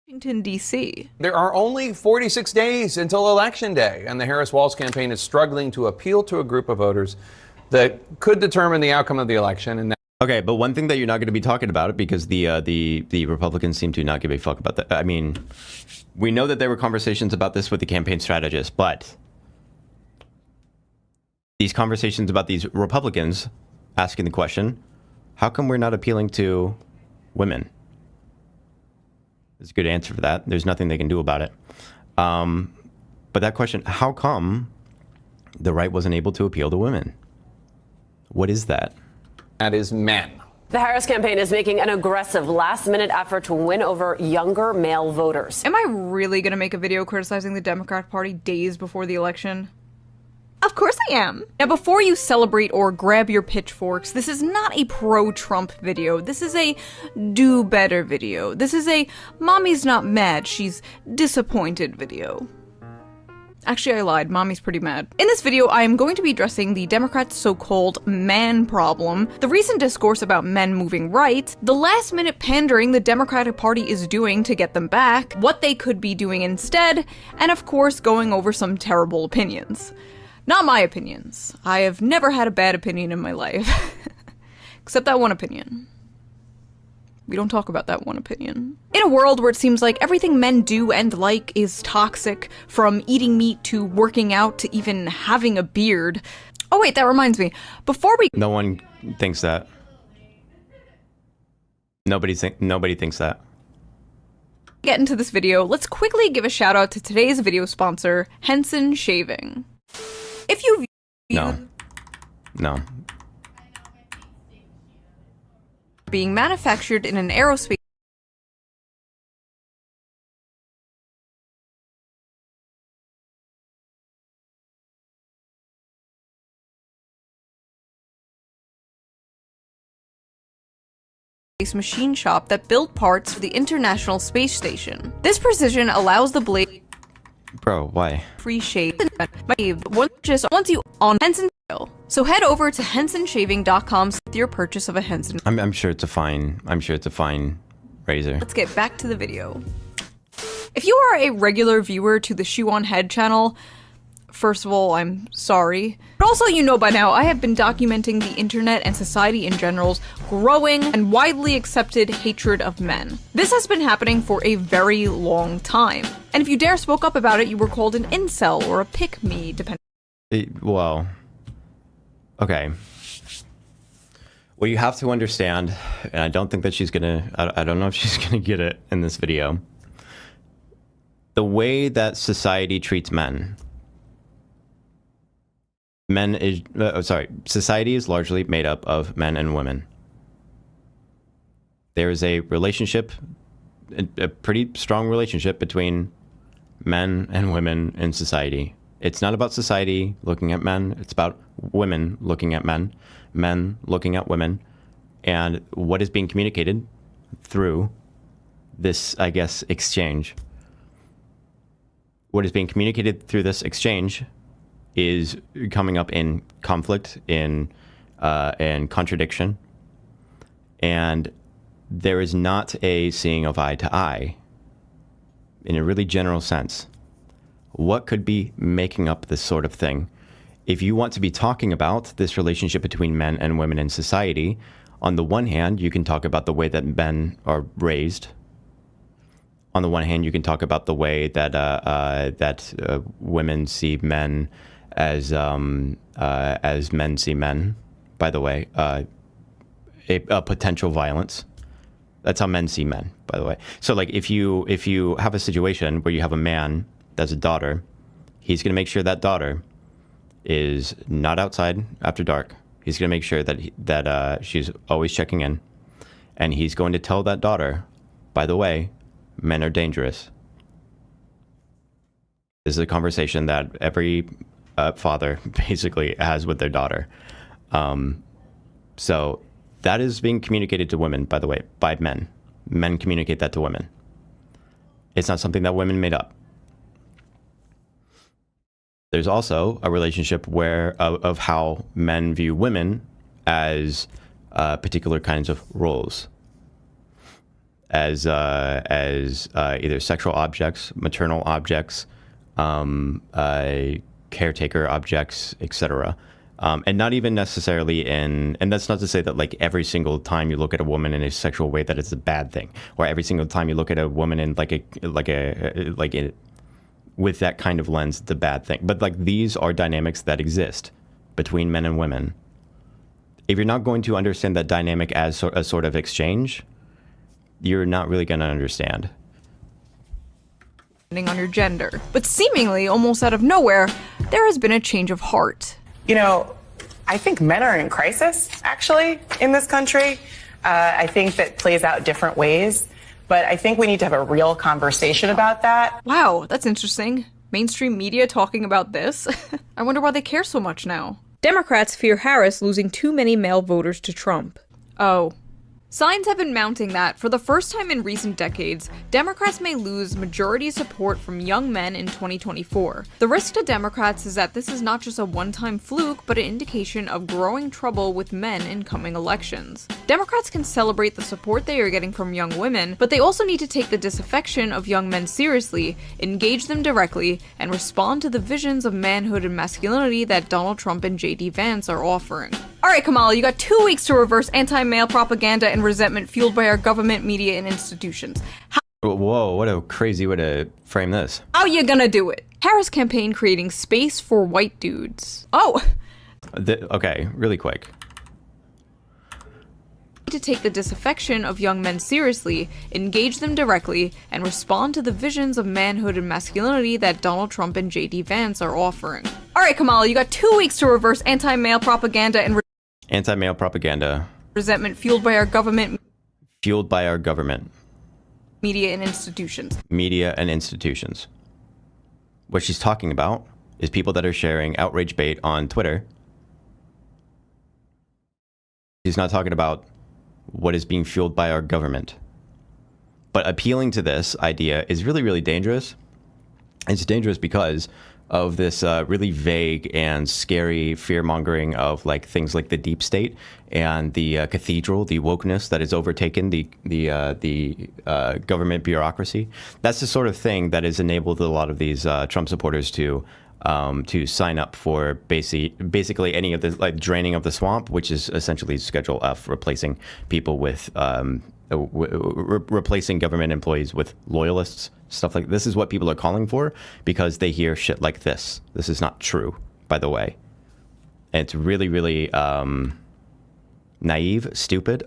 Washington, D.C. There are only 46 days until Election Day, and the Harris-Walz campaign is struggling to appeal to a group of voters that could determine the outcome of the election. And okay, but one thing that you're not going to be talking about it because the Republicans seem to not give a fuck about that. I mean, we know that there were conversations about this with the campaign strategist, but these conversations about these Republicans asking the question, how come we're not appealing to women? There's a good answer for that. There's nothing they can do about it. But that question, how come the right wasn't able to appeal to women? What is that? that is men. The Harris campaign is making an aggressive last-minute effort to win over younger male voters. Am I really going to make a video criticizing the Democrat Party days before the election? Of course I am. Now, before you celebrate or grab your pitchforks, this is not a pro-Trump video. This is a do-better video. This is a mommy's not mad, she's disappointed video. Actually, I lied. Mommy's pretty mad. In this video, I am going to be addressing the Democrats' so-called man problem, the recent discourse about men moving right, the last-minute pandering the Democratic Party is doing to get them back, what they could be doing instead, and of course, going over some terrible opinions. Not my opinions. I have never had a bad opinion in my life. Except that one opinion. We don't talk about that one opinion. In a world where it seems like everything men do and like is toxic, from eating meat to working out to even having a beard. Oh wait, that reminds me. Before we— No one thinks that. Nobody thinks that. Get into this video, let's quickly give a shout out to today's video sponsor, Henson Shaving. If you— No. Being manufactured in an aerospace machine shop that built parts for the International Space Station. This precision allows the blade— Bro, why? free shave once you on Henson. So head over to hensonshaving.com with your purchase of a Henson. I'm sure it's a fine. I'm sure it's a fine razor. Let's get back to the video. If you are a regular viewer to the Shoe on Head channel, first of all, I'm sorry. But also, you know by now, I have been documenting the internet and society in general's growing and widely accepted hatred of men. This has been happening for a very long time. And if you dare spoke up about it, you were called an incel or a pick-me, depending. Well, okay. Well, you have to understand, and I don't think that she's gonna, I don't know if she's gonna get it in this video. The way that society treats men. Society is largely made up of men and women. There is a relationship, a pretty strong relationship between men and women in society. It's not about society looking at men, it's about women looking at men, men looking at women, and what is being communicated through this, I guess, exchange. What is being communicated through this exchange is coming up in conflict, in contradiction, and there is not a seeing of eye to eye in a really general sense. What could be making up this sort of thing? If you want to be talking about this relationship between men and women in society, on the one hand, you can talk about the way that men are raised. On the one hand, you can talk about the way that women see men as men see men. By the way, a potential violence. That's how men see men. By the way, so like if you have a situation where you have a man that's a daughter, he's going to make sure that daughter is not outside after dark. He's going to make sure that she's always checking in, and he's going to tell that daughter, by the way, men are dangerous. This is a conversation that every father basically has with their daughter. So that is being communicated to women, by the way, by men. Men communicate that to women. It's not something that women made up. There's also a relationship of how men view women as particular kinds of roles. as either sexual objects, maternal objects, caretaker objects, etc. And not even necessarily and that's not to say that like every single time you look at a woman in a sexual way that it's a bad thing, or every single time you look at a woman in with that kind of lens, it's a bad thing. But like these are dynamics that exist between men and women. If you're not going to understand that dynamic as a sort of exchange, you're not really going to understand. On your gender. But seemingly, almost out of nowhere, there has been a change of heart. You know, I think men are in crisis, actually, in this country. I think that plays out different ways. But I think we need to have a real conversation about that. Wow, that's interesting. Mainstream media talking about this? I wonder why they care so much now. Democrats fear Harris losing too many male voters to Trump. Oh. Signs have been mounting that, for the first time in recent decades, Democrats may lose majority support from young men in 2024. The risk to Democrats is that this is not just a one-time fluke, but an indication of growing trouble with men in coming elections. Democrats can celebrate the support they are getting from young women, but they also need to take the disaffection of young men seriously, engage them directly, and respond to the visions of manhood and masculinity that Donald Trump and J.D. Vance are offering. Alright, Kamala, you got 2 weeks to reverse anti-male propaganda and resentment fueled by our government, media, and institutions. Whoa, what a crazy way to frame this. How you gonna do it? Harris campaign creating space for white dudes. Oh! Okay, really quick. To take the disaffection of young men seriously, engage them directly, and respond to the visions of manhood and masculinity that Donald Trump and J.D. Vance are offering. Alright, Kamala, you got 2 weeks to reverse anti-male propaganda and anti-male propaganda. Resentment fueled by our government. Fueled by our government. Media and institutions. Media and institutions. What she's talking about is people that are sharing outrage bait on Twitter. She's not talking about what is being fueled by our government. But appealing to this idea is really, really dangerous. It's dangerous because of this really vague and scary fear-mongering of like things like the deep state and the cathedral, the wokeness that has overtaken the government bureaucracy. That's the sort of thing that has enabled a lot of these Trump supporters to sign up for basically any of the like draining of the swamp, which is essentially Schedule F, replacing people with replacing government employees with loyalists, stuff like this is what people are calling for because they hear shit like this. This is not true, by the way. And it's really, really naive, stupid,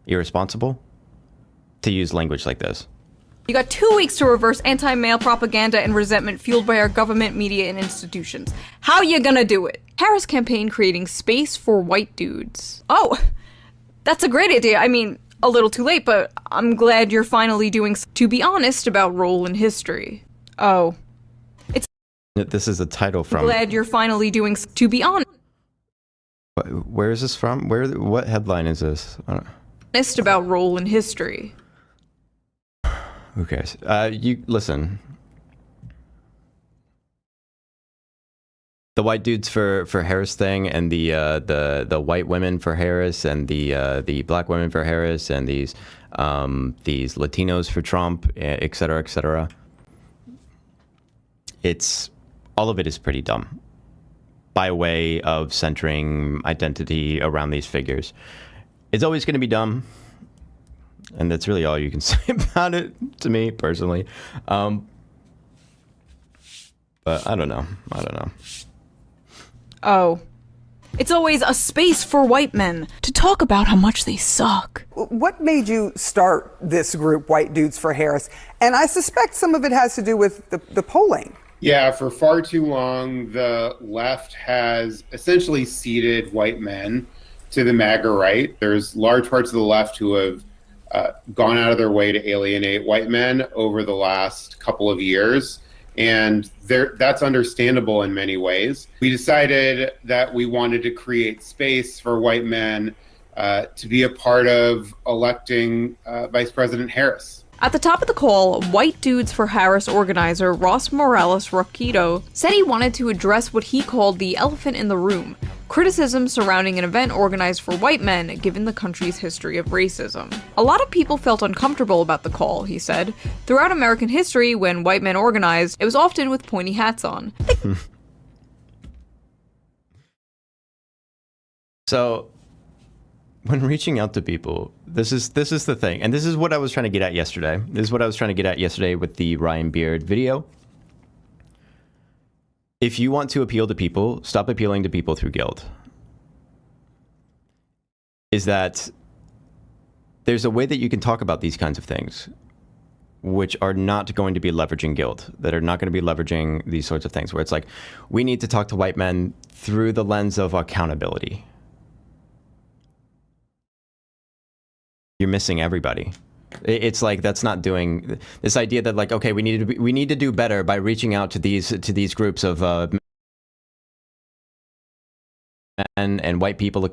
irresponsible to use language like this. You got 2 weeks to reverse anti-male propaganda and resentment fueled by our government, media, and institutions. How you gonna do it? Harris campaign creating space for white dudes. Oh, that's a great idea. I mean, a little too late, but I'm glad you're finally doing to be honest about role in history. Oh. This is a title from... Glad you're finally doing to be honest. Where is this from? What headline is this? Honest about role in history. Who cares? You listen. The white dudes for Harris thing, and the white women for Harris, and the black women for Harris, and these Latinos for Trump, et cetera, et cetera. It's all of it is pretty dumb, by way of centering identity around these figures. It's always going to be dumb. And that's really all you can say about it, to me, personally. But I don't know. Oh. It's always a space for white men to talk about how much they suck. What made you start this group, White Dudes for Harris? And I suspect some of it has to do with the polling. Yeah, for far too long, the left has essentially ceded white men to the MAGA right. There's large parts of the left who have gone out of their way to alienate white men over the last couple of years. And that's understandable in many ways. We decided that we wanted to create space for white men to be a part of electing Vice President Harris. At the top of the call, White Dudes for Harris organizer Ross Morales Roquito said he wanted to address what he called the elephant in the room, criticism surrounding an event organized for white men given the country's history of racism. A lot of people felt uncomfortable about the call, he said. Throughout American history, when white men organized, it was often with pointy hats on. So, when reaching out to people, this is the thing, and this is what I was trying to get at yesterday. This is what I was trying to get at yesterday with the Ryan Beard video. If you want to appeal to people, stop appealing to people through guilt. Is that there's a way that you can talk about these kinds of things, which are not going to be leveraging guilt, that are not going to be leveraging these sorts of things, where it's like, we need to talk to white men through the lens of accountability. You're missing everybody. It's like, that's not doing this idea that like, okay, we need to do better by reaching out to these groups of men and white people,